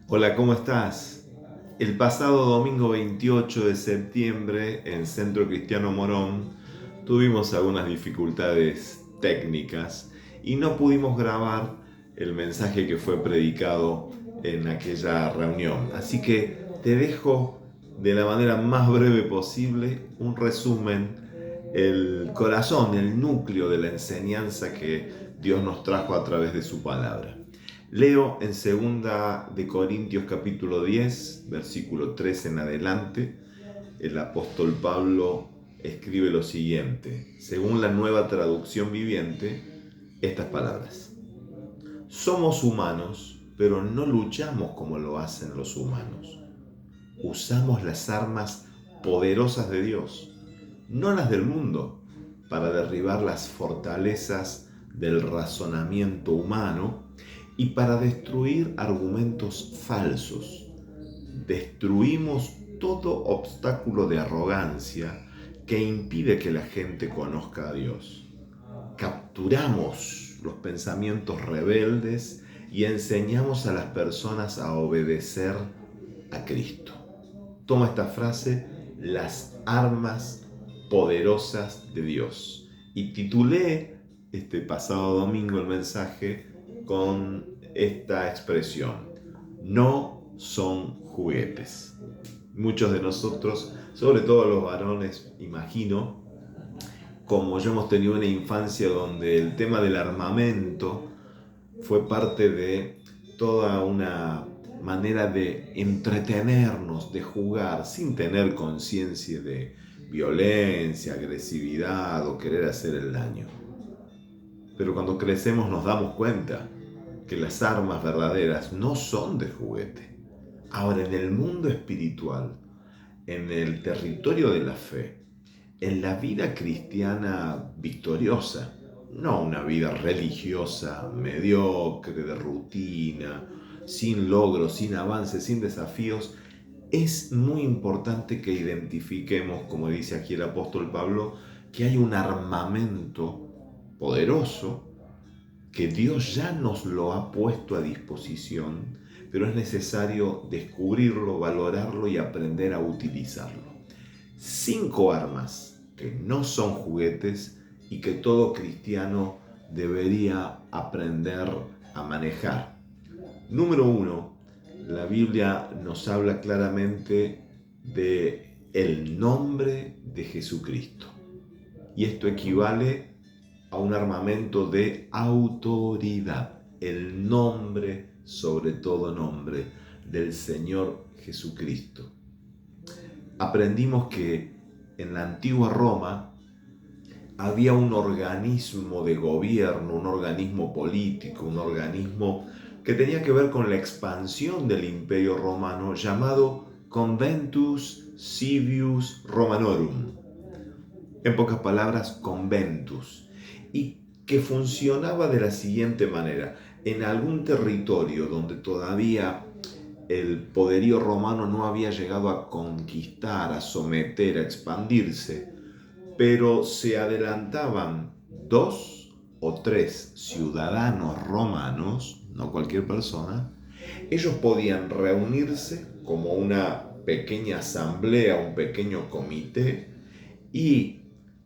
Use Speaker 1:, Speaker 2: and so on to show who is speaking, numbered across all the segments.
Speaker 1: Hola, ¿cómo estás? El pasado domingo 28 de septiembre en Centro Cristiano Morón tuvimos algunas dificultades técnicas y no pudimos grabar el mensaje que fue predicado en aquella reunión. Así que te dejo de la manera más breve posible un resumen, el corazón, el núcleo de la enseñanza que Dios nos trajo a través de su palabra. Leo en segunda de Corintios capítulo 10, versículo 3 en adelante. El apóstol Pablo escribe lo siguiente, según la Nueva Traducción Viviente, estas palabras. Somos humanos, pero no luchamos como lo hacen los humanos. Usamos las armas poderosas de Dios, no las del mundo, para derribar las fortalezas del razonamiento humano y para destruir argumentos falsos. Destruimos todo obstáculo de arrogancia que impide que la gente conozca a Dios. Capturamos los pensamientos rebeldes y enseñamos a las personas a obedecer a Cristo. Toma esta frase, las armas poderosas de Dios. Y titulé este pasado domingo el mensaje con esta expresión, no son juguetes. Muchos de nosotros, sobre todo los varones, imagino, como yo hemos tenido una infancia donde el tema del armamento fue parte de toda una manera de entretenernos, de jugar, sin tener conciencia de violencia, agresividad o querer hacer el daño. Pero cuando crecemos nos damos cuenta que las armas verdaderas no son de juguete. Ahora, en el mundo espiritual, en el territorio de la fe, en la vida cristiana victoriosa, no una vida religiosa, mediocre, de rutina, sin logros, sin avances, sin desafíos, es muy importante que identifiquemos, como dice aquí el apóstol Pablo, que hay un armamento poderoso que Dios ya nos lo ha puesto a disposición, pero es necesario descubrirlo, valorarlo y aprender a utilizarlo. 5 armas que no son juguetes y que todo cristiano debería aprender a manejar. Número 1, la Biblia nos habla claramente de el nombre de Jesucristo. Y esto equivale a un armamento de autoridad. El nombre, sobre todo nombre, del Señor Jesucristo. Aprendimos que en la antigua Roma había un organismo de gobierno, un organismo político, un organismo que tenía que ver con la expansión del Imperio Romano llamado Conventus Civius Romanorum. En pocas palabras, conventus. Y que funcionaba de la siguiente manera. En algún territorio donde todavía el poderío romano no había llegado a conquistar, a someter, a expandirse, pero se adelantaban 2 o 3 ciudadanos romanos, no cualquier persona, ellos podían reunirse como una pequeña asamblea, un pequeño comité, y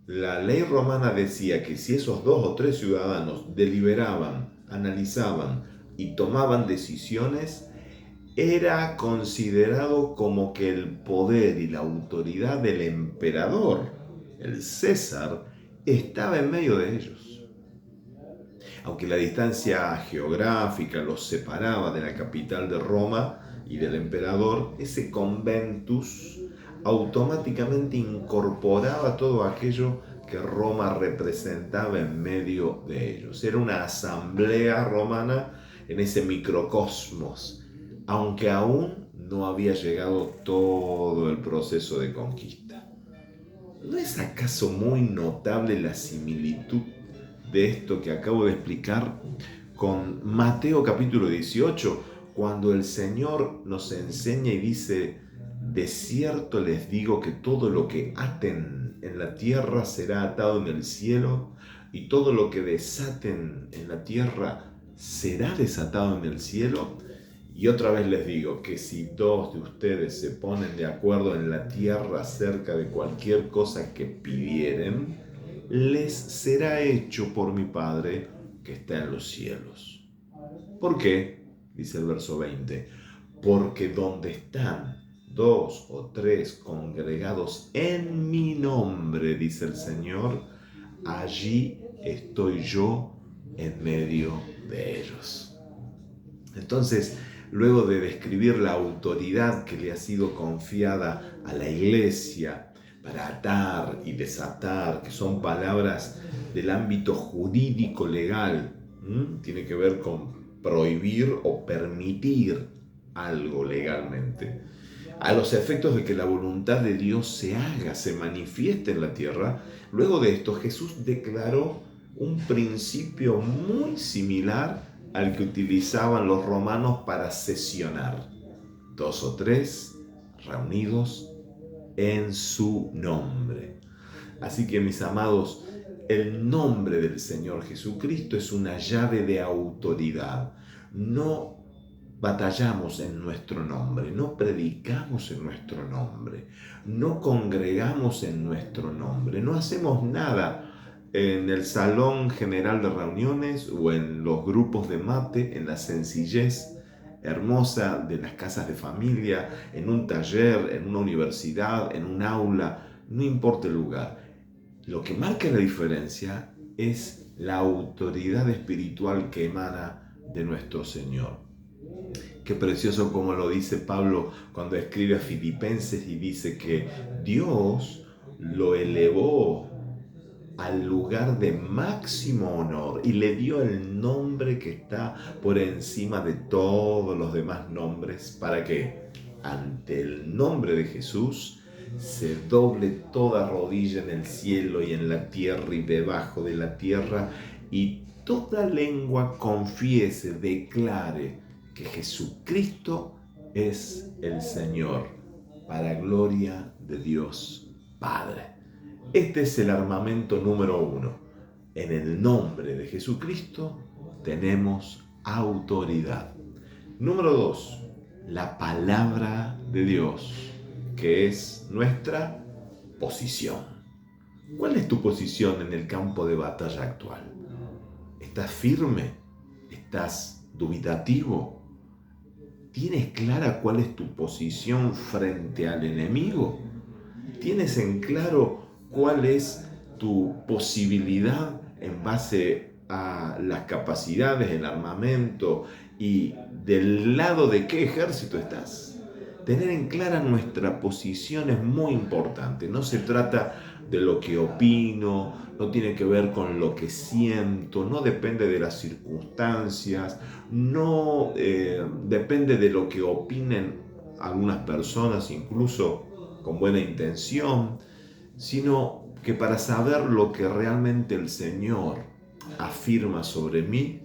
Speaker 1: la ley romana decía que si esos 2 o 3 ciudadanos deliberaban, analizaban y tomaban decisiones, era considerado como que el poder y la autoridad del emperador, el César, estaba en medio de ellos. Aunque la distancia geográfica los separaba de la capital de Roma y del emperador, ese conventus automáticamente incorporaba todo aquello que Roma representaba en medio de ellos. Era una asamblea romana en ese microcosmos, aunque aún no había llegado todo el proceso de conquista. ¿No es acaso muy notable la similitud de esto que acabo de explicar con Mateo capítulo 18, cuando el Señor nos enseña y dice, de cierto les digo que todo lo que aten en la tierra será atado en el cielo, y todo lo que desaten en la tierra será desatado en el cielo? Y otra vez les digo que si dos de ustedes se ponen de acuerdo en la tierra acerca de cualquier cosa que pidieren, les será hecho por mi Padre que está en los cielos. ¿Por qué? Dice el verso 20. Porque donde están dos o tres congregados en mi nombre, dice el Señor, allí estoy yo en medio de ellos. Entonces, luego de describir la autoridad que le ha sido confiada a la iglesia para atar y desatar, que son palabras del ámbito jurídico legal, tiene que ver con prohibir o permitir algo legalmente, a los efectos de que la voluntad de Dios se haga, se manifieste en la tierra. Luego de esto, Jesús declaró un principio muy similar al que utilizaban los romanos para sesionar. Dos o tres reunidos en su nombre. Así que, mis amados, el nombre del Señor Jesucristo es una llave de autoridad. No batallamos en nuestro nombre, no predicamos en nuestro nombre, no congregamos en nuestro nombre, no hacemos nada en el salón general de reuniones o en los grupos de mate, en la sencillez hermosa de las casas de familia, en un taller, en una universidad, en un aula, no importa el lugar. Lo que marca la diferencia es la autoridad espiritual que emana de nuestro Señor. Qué precioso como lo dice Pablo cuando escribe a Filipenses y dice que Dios lo elevó al lugar de máximo honor y le dio el nombre que está por encima de todos los demás nombres para que ante el nombre de Jesús se doble toda rodilla en el cielo y en la tierra y debajo de la tierra, y toda lengua confiese, declare que Jesucristo es el Señor, para gloria de Dios Padre. Este es el armamento número 1. En el nombre de Jesucristo tenemos autoridad. Número 2, la palabra de Dios, que es nuestra posición. ¿Cuál es tu posición en el campo de batalla actual? ¿Estás firme? ¿Estás dubitativo? ¿Tienes clara cuál es tu posición frente al enemigo? ¿Tienes en claro cuál es tu posibilidad en base a las capacidades, el armamento y del lado de qué ejército estás? Tener en clara nuestra posición es muy importante. No se trata de lo que opino, no tiene que ver con lo que siento, no depende de las circunstancias, no depende de lo que opinen algunas personas, incluso con buena intención, sino que para saber lo que realmente el Señor afirma sobre mí,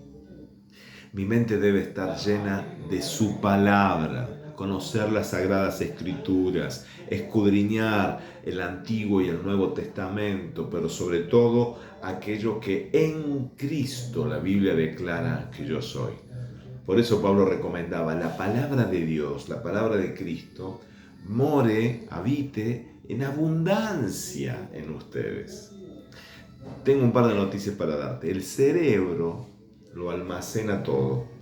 Speaker 1: mi mente debe estar llena de su palabra, conocer las Sagradas Escrituras, escudriñar el Antiguo y el Nuevo Testamento, pero sobre todo aquello que en Cristo la Biblia declara que yo soy. Por eso Pablo recomendaba la palabra de Dios, la palabra de Cristo, more, habite en abundancia en ustedes. Tengo un par de noticias para darte. El cerebro lo almacena todo.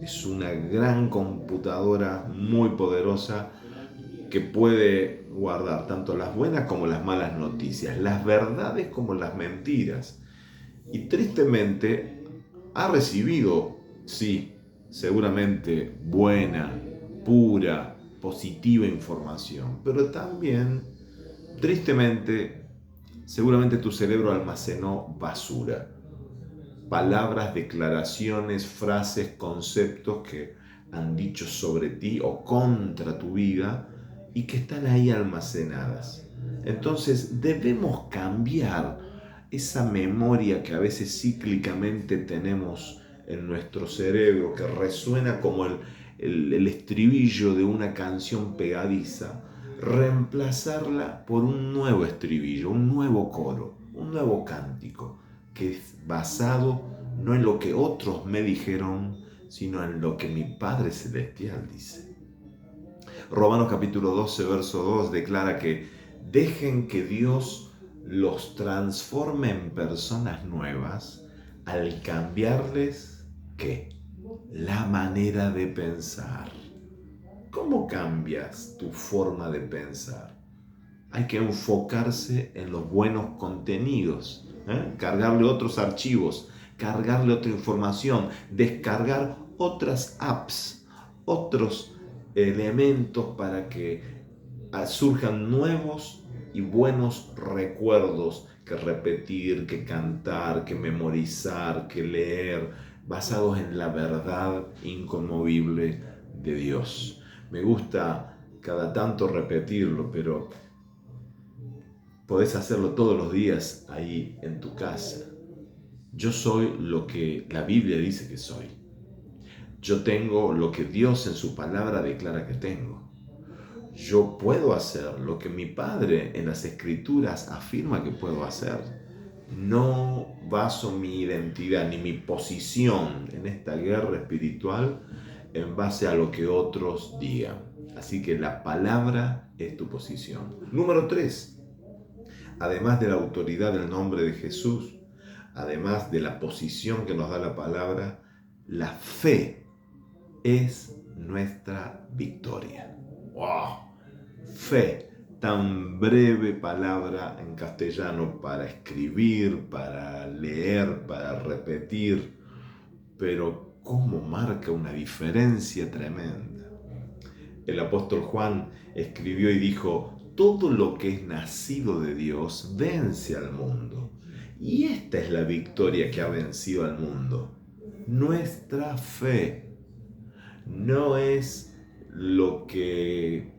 Speaker 1: Es una gran computadora muy poderosa que puede guardar tanto las buenas como las malas noticias, las verdades como las mentiras. Y tristemente ha recibido, sí, seguramente buena, pura, positiva información, pero también, tristemente, seguramente tu cerebro almacenó basura. Palabras, declaraciones, frases, conceptos que han dicho sobre ti o contra tu vida y que están ahí almacenadas. Entonces debemos cambiar esa memoria que a veces cíclicamente tenemos en nuestro cerebro, que resuena como el estribillo de una canción pegadiza, reemplazarla por un nuevo estribillo, un nuevo coro, un nuevo cántico, que es basado no en lo que otros me dijeron, sino en lo que mi Padre Celestial dice. Romanos capítulo 12, verso 2 declara que dejen que Dios los transforme en personas nuevas al cambiarles, ¿qué? La manera de pensar. ¿Cómo cambias tu forma de pensar? Hay que enfocarse en los buenos contenidos, cargarle otros archivos, cargarle otra información, descargar otras apps, otros elementos para que surjan nuevos y buenos recuerdos que repetir, que cantar, que memorizar, que leer, basados en la verdad inconmovible de Dios. Me gusta cada tanto repetirlo, pero podés hacerlo todos los días ahí en tu casa. Yo soy lo que la Biblia dice que soy. Yo tengo lo que Dios en su palabra declara que tengo. Yo puedo hacer lo que mi Padre en las Escrituras afirma que puedo hacer. No baso mi identidad ni mi posición en esta guerra espiritual en base a lo que otros digan. Así que la palabra es tu posición. Número 3. Además de la autoridad del nombre de Jesús, además de la posición que nos da la palabra, la fe es nuestra victoria. ¡Wow! Fe, tan breve palabra en castellano para escribir, para leer, para repetir, pero cómo marca una diferencia tremenda. El apóstol Juan escribió y dijo: todo lo que es nacido de Dios vence al mundo. Y esta es la victoria que ha vencido al mundo. Nuestra fe. No es lo que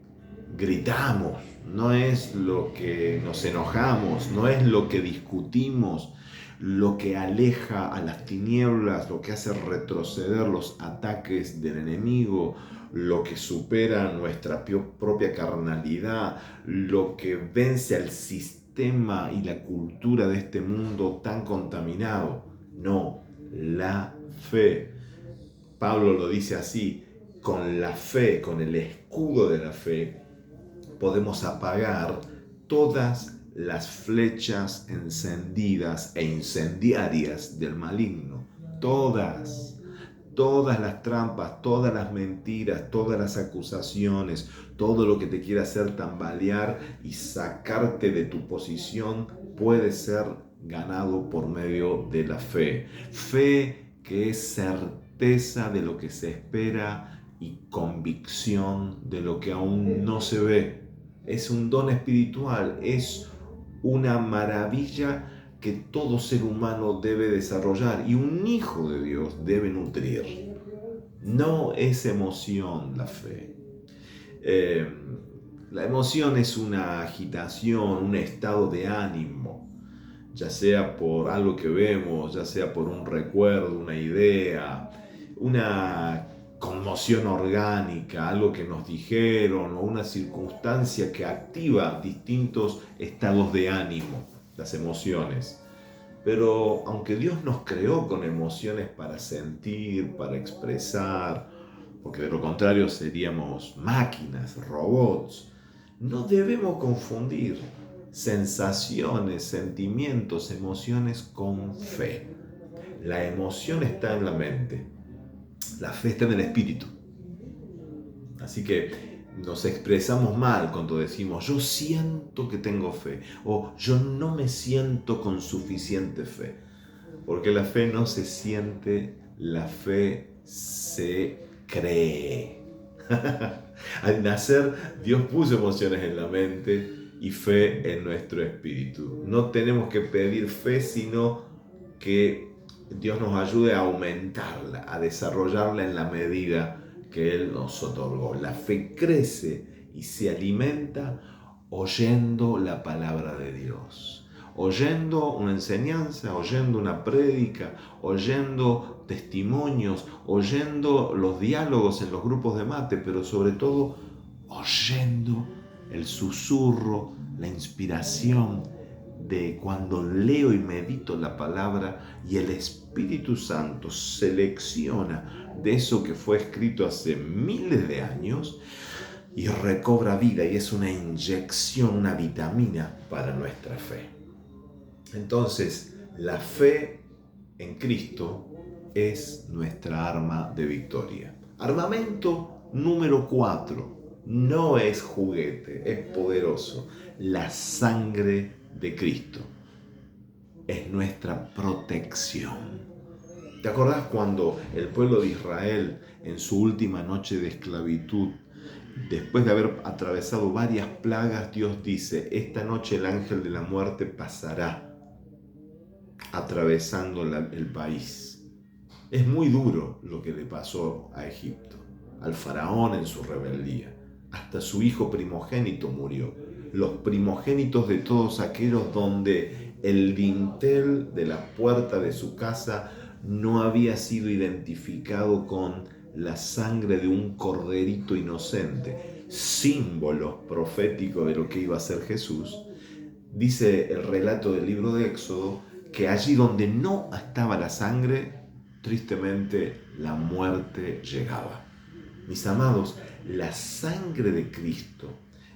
Speaker 1: gritamos, no es lo que nos enojamos, no es lo que discutimos, lo que aleja a las tinieblas, lo que hace retroceder los ataques del enemigo, lo que supera nuestra propia carnalidad, lo que vence al sistema y la cultura de este mundo tan contaminado. No, la fe. Pablo lo dice así: con la fe, con el escudo de la fe, podemos apagar todas las flechas encendidas e incendiarias del maligno. Todas las trampas, todas las mentiras, todas las acusaciones, todo lo que te quiera hacer tambalear y sacarte de tu posición puede ser ganado por medio de la fe. Fe que es certeza de lo que se espera y convicción de lo que aún no se ve. Es un don espiritual, es una maravilla que todo ser humano debe desarrollar y un hijo de Dios debe nutrir. No es emoción la fe. La emoción es una agitación, un estado de ánimo, ya sea por algo que vemos, ya sea por un recuerdo, una idea, una conmoción orgánica, algo que nos dijeron o una circunstancia que activa distintos estados de ánimo, las emociones. Pero aunque Dios nos creó con emociones para sentir, para expresar, porque de lo contrario seríamos máquinas, robots, no debemos confundir sensaciones, sentimientos, emociones con fe. La emoción está en la mente, la fe está en el espíritu. Así que nos expresamos mal cuando decimos yo siento que tengo fe o yo no me siento con suficiente fe. Porque la fe no se siente, la fe se cree. Al nacer, Dios puso emociones en la mente y fe en nuestro espíritu. No tenemos que pedir fe, sino que Dios nos ayude a aumentarla, a desarrollarla en la medida que Él nos otorgó. La fe crece y se alimenta oyendo la palabra de Dios, oyendo una enseñanza, oyendo una prédica, oyendo testimonios, oyendo los diálogos en los grupos de mate, pero sobre todo oyendo el susurro, la inspiración de cuando leo y medito la palabra y el Espíritu Santo selecciona de eso que fue escrito hace miles de años y recobra vida y es una inyección, una vitamina para nuestra fe. Entonces, la fe en Cristo es nuestra arma de victoria. Armamento número 4. No es juguete, es poderoso. La sangre de Cristo es nuestra protección. ¿Te acordás cuando el pueblo de Israel en su última noche de esclavitud, después de haber atravesado varias plagas, Dios dice, esta noche el ángel de la muerte pasará atravesando el país? Es muy duro lo que le pasó a Egipto, al faraón en su rebeldía. Hasta su hijo primogénito murió. Los primogénitos de todos aquellos donde el dintel de la puerta de su casa no había sido identificado con la sangre de un corderito inocente, símbolo profético de lo que iba a ser Jesús. Dice el relato del libro de Éxodo que allí donde no estaba la sangre, tristemente la muerte llegaba. Mis amados, la sangre de Cristo,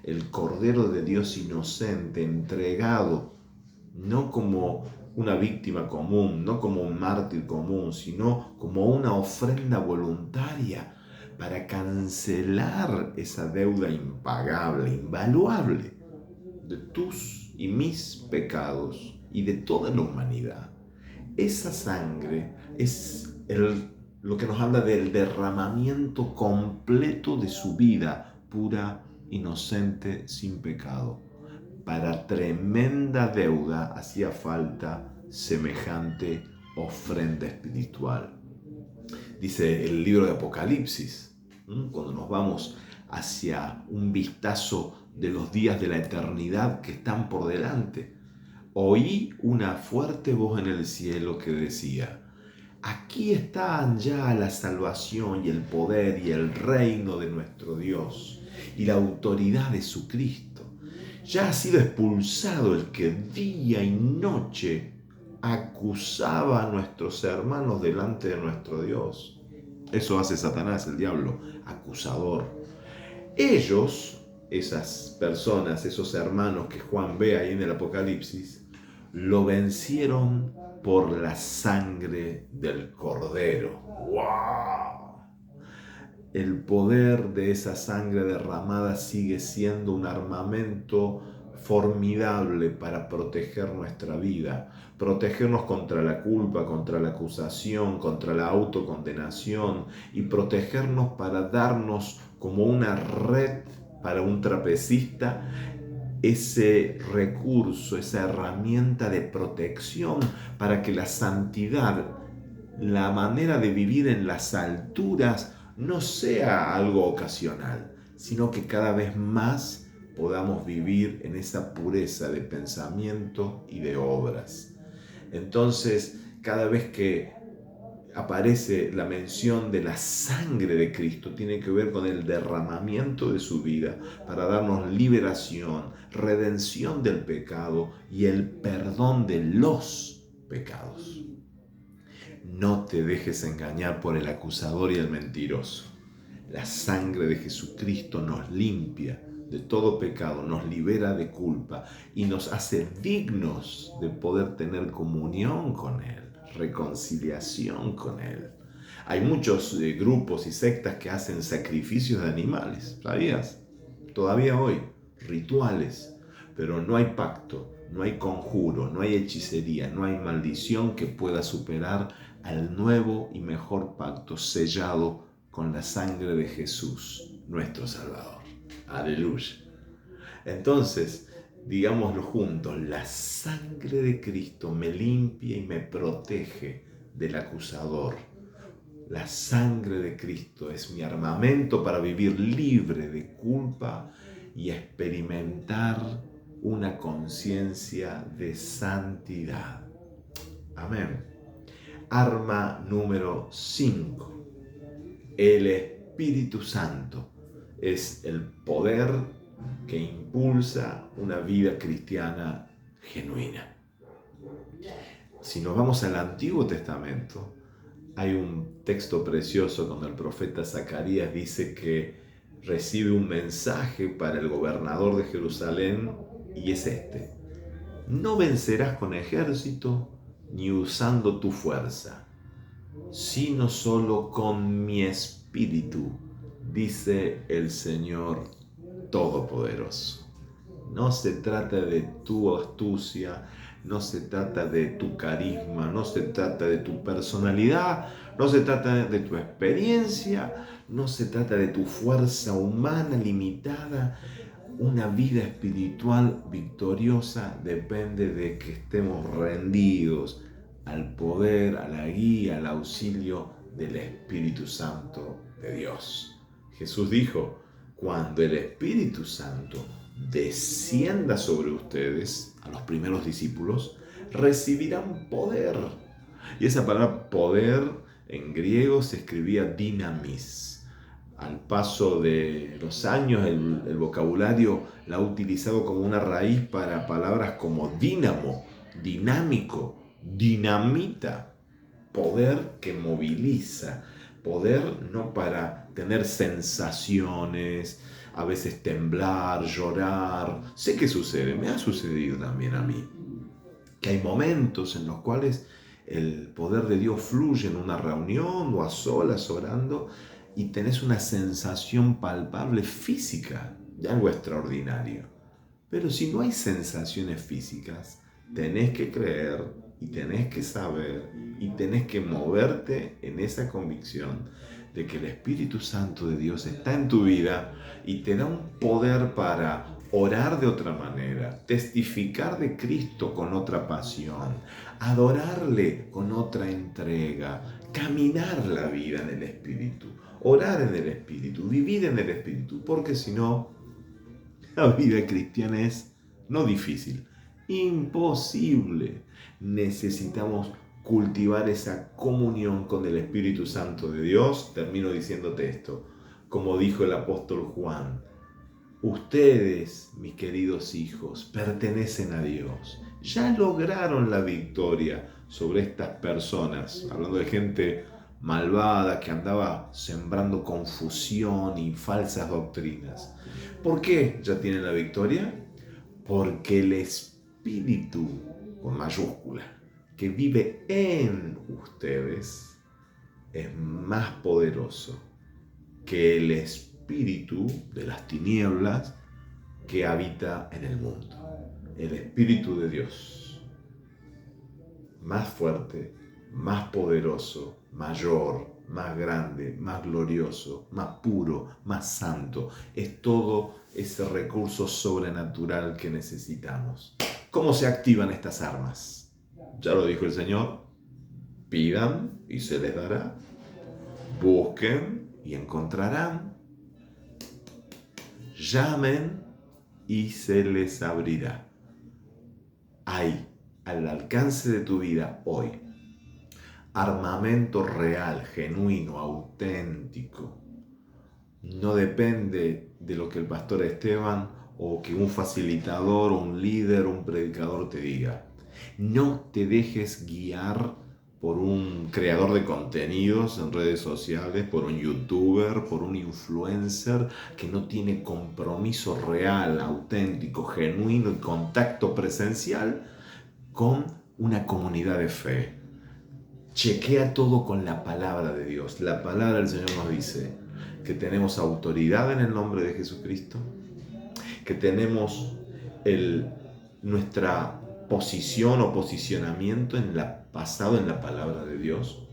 Speaker 1: el Cordero de Dios inocente, entregado, no como una víctima común, no como un mártir común, sino como una ofrenda voluntaria para cancelar esa deuda impagable, invaluable, de tus y mis pecados y de toda la humanidad. Esa sangre es lo que nos habla del derramamiento completo de su vida, pura, inocente, sin pecado. Para tremenda deuda hacía falta semejante ofrenda espiritual. Dice el libro de Apocalipsis, cuando nos vamos hacia un vistazo de los días de la eternidad que están por delante, oí una fuerte voz en el cielo que decía, aquí están ya la salvación y el poder y el reino de nuestro Dios y la autoridad de su Cristo. Ya ha sido expulsado el que día y noche acusaba a nuestros hermanos delante de nuestro Dios. Eso hace Satanás, el diablo, acusador. Ellos, esas personas, esos hermanos que Juan ve ahí en el Apocalipsis, lo vencieron por la sangre del Cordero. ¡Wow! El poder de esa sangre derramada sigue siendo un armamento formidable para proteger nuestra vida, protegernos contra la culpa, contra la acusación, contra la autocondenación y protegernos para darnos como una red para un trapecista ese recurso, esa herramienta de protección para que la santidad, la manera de vivir en las alturas, no sea algo ocasional, sino que cada vez más podamos vivir en esa pureza de pensamiento y de obras. Entonces, cada vez que aparece la mención de la sangre de Cristo, tiene que ver con el derramamiento de su vida para darnos liberación, redención del pecado y el perdón de los pecados. No te dejes engañar por el acusador y el mentiroso. La sangre de Jesucristo nos limpia de todo pecado, nos libera de culpa y nos hace dignos de poder tener comunión con Él, reconciliación con Él. Hay muchos grupos y sectas que hacen sacrificios de animales, ¿sabías? Todavía hoy, rituales, pero no hay pacto, no hay conjuro, no hay hechicería, no hay maldición que pueda superar al nuevo y mejor pacto sellado con la sangre de Jesús, nuestro Salvador. Aleluya. Entonces, digámoslo juntos, la sangre de Cristo me limpia y me protege del acusador. La sangre de Cristo es mi armamento para vivir libre de culpa y experimentar una conciencia de santidad. Amén. Arma número 5. El Espíritu Santo es el poder que impulsa una vida cristiana genuina. Si nos vamos al Antiguo Testamento, hay un texto precioso donde el profeta Zacarías dice que recibe un mensaje para el gobernador de Jerusalén y es este: no vencerás con ejército ni usando tu fuerza, sino solo con mi espíritu, dice el Señor Todopoderoso. No se trata de tu astucia, no se trata de tu carisma, no se trata de tu personalidad, no se trata de tu experiencia, no se trata de tu fuerza humana limitada. Una vida espiritual victoriosa depende de que estemos rendidos al poder, a la guía, al auxilio del Espíritu Santo de Dios. Jesús dijo: cuando el Espíritu Santo descienda sobre ustedes, a los primeros discípulos, recibirán poder. Y esa palabra poder en griego se escribía dinamis. Al paso de los años, el vocabulario la ha utilizado como una raíz para palabras como dínamo, dinámico, dinamita, poder que moviliza, poder no para tener sensaciones, a veces temblar, llorar. Sé que sucede, me ha sucedido también a mí, que hay momentos en los cuales el poder de Dios fluye en una reunión o a solas orando y tenés una sensación palpable física de algo extraordinario. Pero si no hay sensaciones físicas, tenés que creer y tenés que saber y tenés que moverte en esa convicción de que el Espíritu Santo de Dios está en tu vida y te da un poder para orar de otra manera, testificar de Cristo con otra pasión, adorarle con otra entrega, caminar la vida en el Espíritu, orar en el Espíritu, vivir en el Espíritu, porque si no, la vida cristiana es no difícil, imposible. Necesitamos cultivar esa comunión con el Espíritu Santo de Dios. Termino diciéndote esto, como dijo el apóstol Juan: ustedes, mis queridos hijos, pertenecen a Dios. Ya lograron la victoria sobre estas personas, hablando de gente malvada que andaba sembrando confusión y falsas doctrinas. ¿Por qué ya tienen la victoria? Porque el Espíritu, con mayúscula, que vive en ustedes, es más poderoso que el espíritu de las tinieblas que habita en el mundo. El Espíritu de Dios, más fuerte, más poderoso, mayor, más grande, más glorioso, más puro, más santo. Es todo ese recurso sobrenatural que necesitamos. ¿Cómo se activan estas armas? Ya lo dijo el Señor: pidan y se les dará, busquen y encontrarán, llamen y se les abrirá. Hay al alcance de tu vida hoy armamento real, genuino, auténtico. No depende de lo que el pastor Esteban o que un facilitador o un líder o un predicador te diga. No te dejes guiar por un creador de contenidos en redes sociales, por un youtuber, por un influencer que no tiene compromiso real, auténtico, genuino y contacto presencial con una comunidad de fe. Chequea todo con la palabra de Dios. La palabra del Señor nos dice que tenemos autoridad en el nombre de Jesucristo, que tenemos nuestra posición o posicionamiento basado en la palabra de Dios,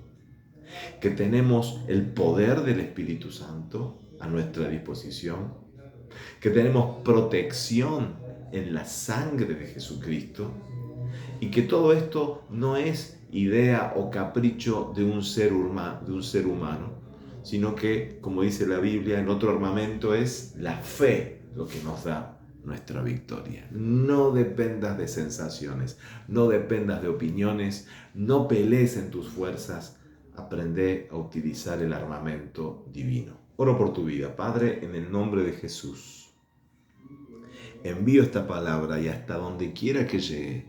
Speaker 1: que tenemos el poder del Espíritu Santo a nuestra disposición, que tenemos protección en la sangre de Jesucristo y que todo esto no es idea o capricho de un ser humano, sino que, como dice la Biblia, en otro armamento es la fe lo que nos da nuestra victoria. No dependas de sensaciones, no dependas de opiniones, no pelees en tus fuerzas, aprende a utilizar el armamento divino. Oro por tu vida, Padre, en el nombre de Jesús. Envío esta palabra y hasta donde quiera que llegue,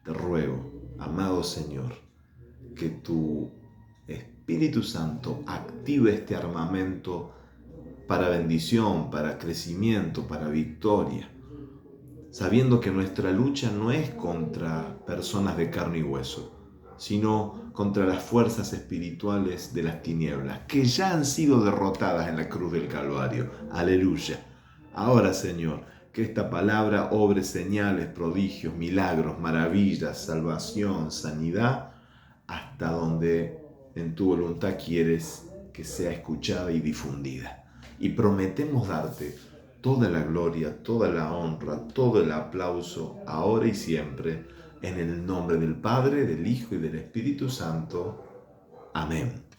Speaker 1: te ruego, amado Señor, que tu Espíritu Santo active este armamento para bendición, para crecimiento, para victoria, sabiendo que nuestra lucha no es contra personas de carne y hueso, sino contra las fuerzas espirituales de las tinieblas, que ya han sido derrotadas en la cruz del Calvario. Aleluya. Ahora, Señor, que esta palabra obre señales, prodigios, milagros, maravillas, salvación, sanidad, hasta donde en tu voluntad quieres que sea escuchada y difundida. Y prometemos darte toda la gloria, toda la honra, todo el aplauso, ahora y siempre, en el nombre del Padre, del Hijo y del Espíritu Santo. Amén.